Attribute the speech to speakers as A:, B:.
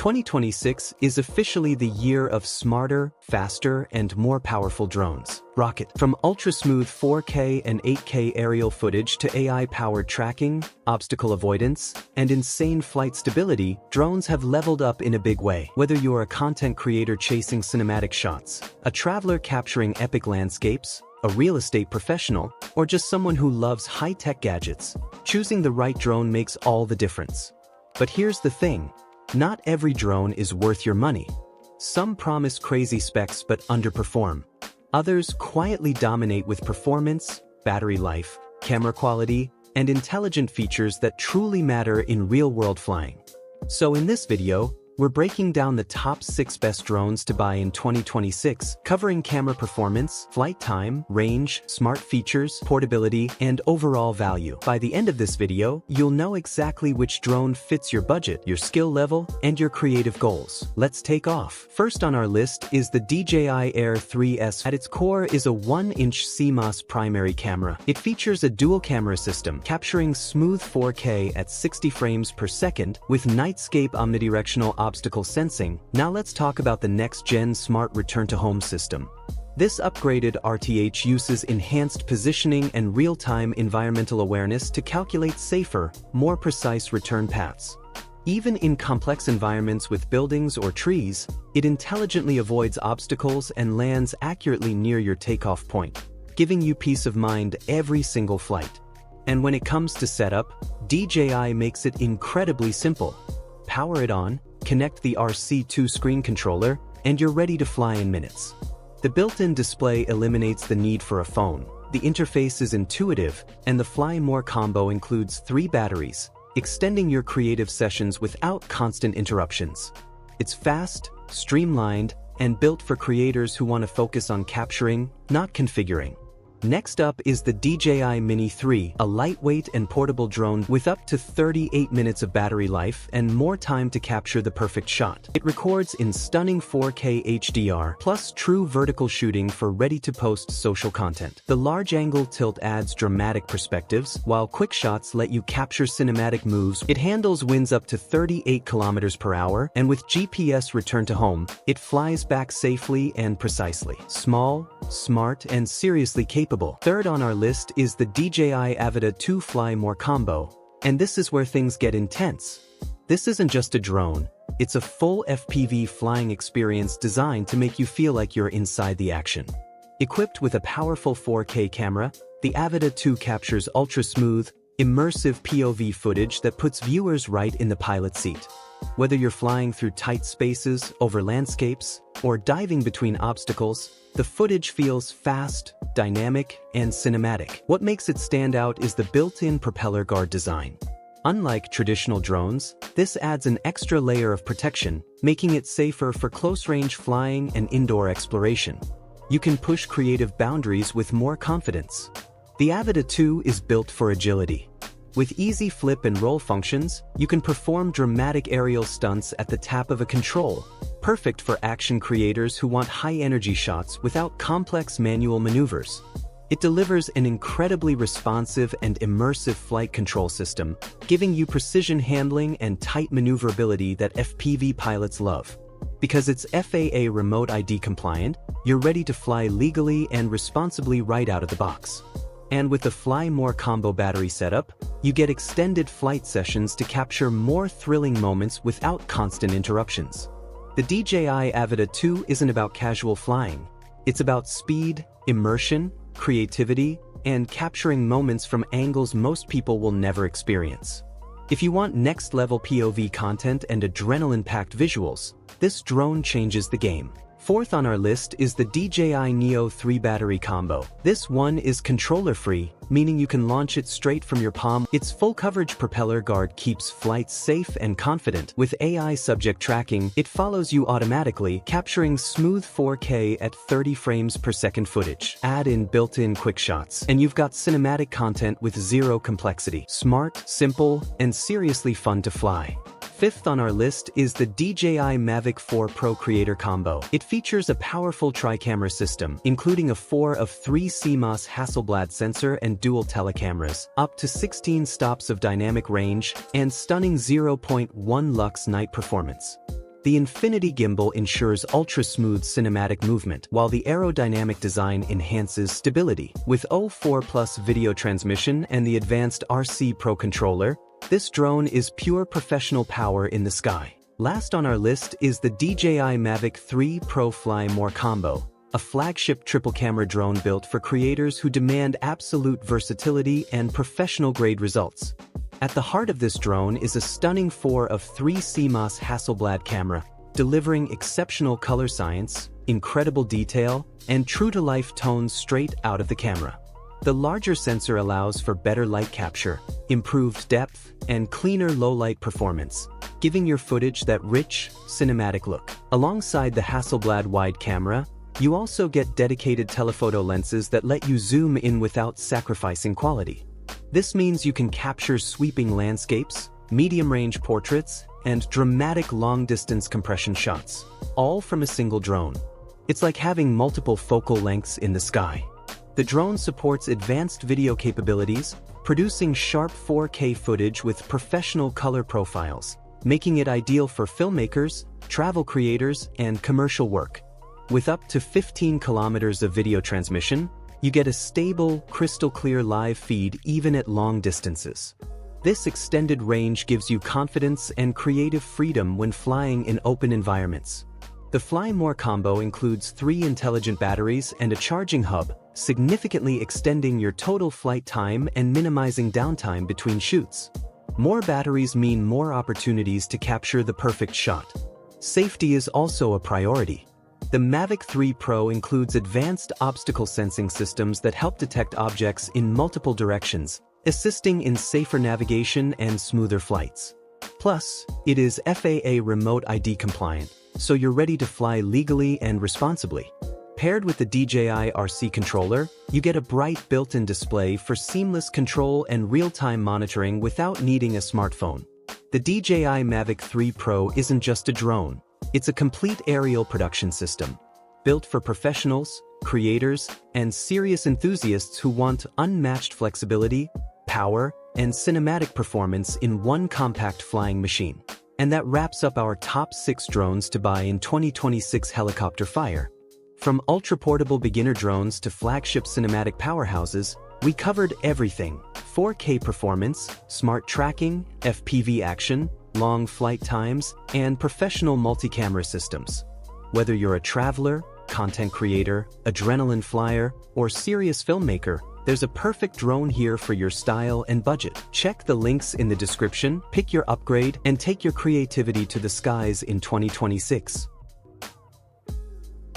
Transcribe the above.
A: 2026 is officially the year of smarter, faster, and more powerful drones. Rocket. From ultra-smooth 4K and 8K aerial footage to AI-powered tracking, obstacle avoidance, and insane flight stability, drones have leveled up in a big way. Whether you're a content creator chasing cinematic shots, a traveler capturing epic landscapes, a real estate professional, or just someone who loves high-tech gadgets, choosing the right drone makes all the difference. But here's the thing. Not every drone is worth your money. Some promise crazy specs but underperform. Others quietly dominate with performance, battery life, camera quality, and intelligent features that truly matter in real-world flying. So in this video, we're breaking down the top 6 best drones to buy in 2026, covering camera performance, flight time, range, smart features, portability, and overall value. By the end of this video, you'll know exactly which drone fits your budget, your skill level, and your creative goals. Let's take off. First on our list is the DJI Air 3S. At its core is a 1-inch CMOS primary camera. It features a dual camera system, capturing smooth 4K at 60 frames per second with nightscape omnidirectional obstacle sensing. Now let's talk about the next-gen smart return-to-home system. This upgraded RTH uses enhanced positioning and real-time environmental awareness to calculate safer, more precise return paths. Even in complex environments with buildings or trees, it intelligently avoids obstacles and lands accurately near your takeoff point, giving you peace of mind every single flight. And when it comes to setup, DJI makes it incredibly simple. Power it on, connect the RC2 screen controller, and you're ready to fly in minutes. The built-in display eliminates the need for a phone. The interface is intuitive, and the Fly More combo includes 3 batteries, extending your creative sessions without constant interruptions. It's fast, streamlined, and built for creators who want to focus on capturing, not configuring. Next up is the DJI Mini 3, a lightweight and portable drone with up to 38 minutes of battery life and more time to capture the perfect shot. It records in stunning 4K HDR, plus true vertical shooting for ready-to-post social content. The large-angle tilt adds dramatic perspectives, while quick shots let you capture cinematic moves. It handles winds up to 38 kilometers per hour, and with GPS return to home, it flies back safely and precisely. Small, smart, and seriously capable. Third on our list is the DJI Avata 2 Fly More combo. And this is where things get intense. This isn't just a drone, it's a full FPV flying experience designed to make you feel like you're inside the action. Equipped with a powerful 4K camera, the Avata 2 captures ultra-smooth, immersive POV footage that puts viewers right in the pilot seat. Whether you're flying through tight spaces, over landscapes, or diving between obstacles, the footage feels fast, dynamic, and cinematic. What makes it stand out is the built-in propeller guard design. Unlike traditional drones, this adds an extra layer of protection, making it safer for close-range flying and indoor exploration. You can push creative boundaries with more confidence. The Avata 2 is built for agility. With easy flip and roll functions, you can perform dramatic aerial stunts at the tap of a control, perfect for action creators who want high-energy shots without complex manual maneuvers. It delivers an incredibly responsive and immersive flight control system, giving you precision handling and tight maneuverability that FPV pilots love. Because it's FAA Remote ID compliant, you're ready to fly legally and responsibly right out of the box. And with the Fly More combo battery setup, you get extended flight sessions to capture more thrilling moments without constant interruptions. The DJI Avata 2 isn't about casual flying. It's about speed, immersion, creativity, and capturing moments from angles most people will never experience. If you want next-level POV content and adrenaline-packed visuals, this drone changes the game. Fourth on our list is the DJI Neo 3 battery combo. This one is controller-free, meaning you can launch it straight from your palm. Its full-coverage propeller guard keeps flights safe and confident. With AI subject tracking, it follows you automatically, capturing smooth 4K at 30 frames per second footage. Add in built-in quick shots, and you've got cinematic content with zero complexity. Smart, simple, and seriously fun to fly. Fifth on our list is the DJI Mavic 4 Pro Creator Combo. It features a powerful tri-camera system, including a 4 of 3 CMOS Hasselblad sensor and dual telecameras, up to 16 stops of dynamic range, and stunning 0.1 lux night performance. The Infinity Gimbal ensures ultra-smooth cinematic movement, while the aerodynamic design enhances stability. With O4 Plus video transmission and the advanced RC Pro controller, this drone is pure professional power in the sky. Last on our list is the DJI Mavic 3 Pro Fly More Combo, a flagship triple-camera drone built for creators who demand absolute versatility and professional-grade results. At the heart of this drone is a stunning 4 of 3 CMOS Hasselblad camera, delivering exceptional color science, incredible detail, and true-to-life tones straight out of the camera. The larger sensor allows for better light capture, improved depth, and cleaner low-light performance, giving your footage that rich, cinematic look. Alongside the Hasselblad wide camera, you also get dedicated telephoto lenses that let you zoom in without sacrificing quality. This means you can capture sweeping landscapes, medium-range portraits, and dramatic long-distance compression shots, all from a single drone. It's like having multiple focal lengths in the sky. The drone supports advanced video capabilities, producing sharp 4K footage with professional color profiles, making it ideal for filmmakers, travel creators, and commercial work. With up to 15 kilometers of video transmission, you get a stable, crystal-clear live feed even at long distances. This extended range gives you confidence and creative freedom when flying in open environments. The Fly More combo includes 3 intelligent batteries and a charging hub, significantly extending your total flight time and minimizing downtime between shoots. More batteries mean more opportunities to capture the perfect shot. Safety is also a priority. The Mavic 3 Pro includes advanced obstacle sensing systems that help detect objects in multiple directions, assisting in safer navigation and smoother flights. Plus, it is FAA Remote ID compliant, so you're ready to fly legally and responsibly. Paired with the DJI RC controller, you get a bright built-in display for seamless control and real-time monitoring without needing a smartphone. The DJI Mavic 3 Pro isn't just a drone. It's a complete aerial production system, built for professionals, creators, and serious enthusiasts who want unmatched flexibility, power, and cinematic performance in one compact flying machine. And that wraps up our top 6 drones to buy in 2026 helicopter fire. From ultra-portable beginner drones to flagship cinematic powerhouses, we covered everything: 4K performance, smart tracking, FPV action, long flight times, and professional multi-camera systems. Whether you're a traveler, content creator, adrenaline flyer, or serious filmmaker, there's a perfect drone here for your style and budget. Check the links in the description, pick your upgrade, and take your creativity to the skies in 2026.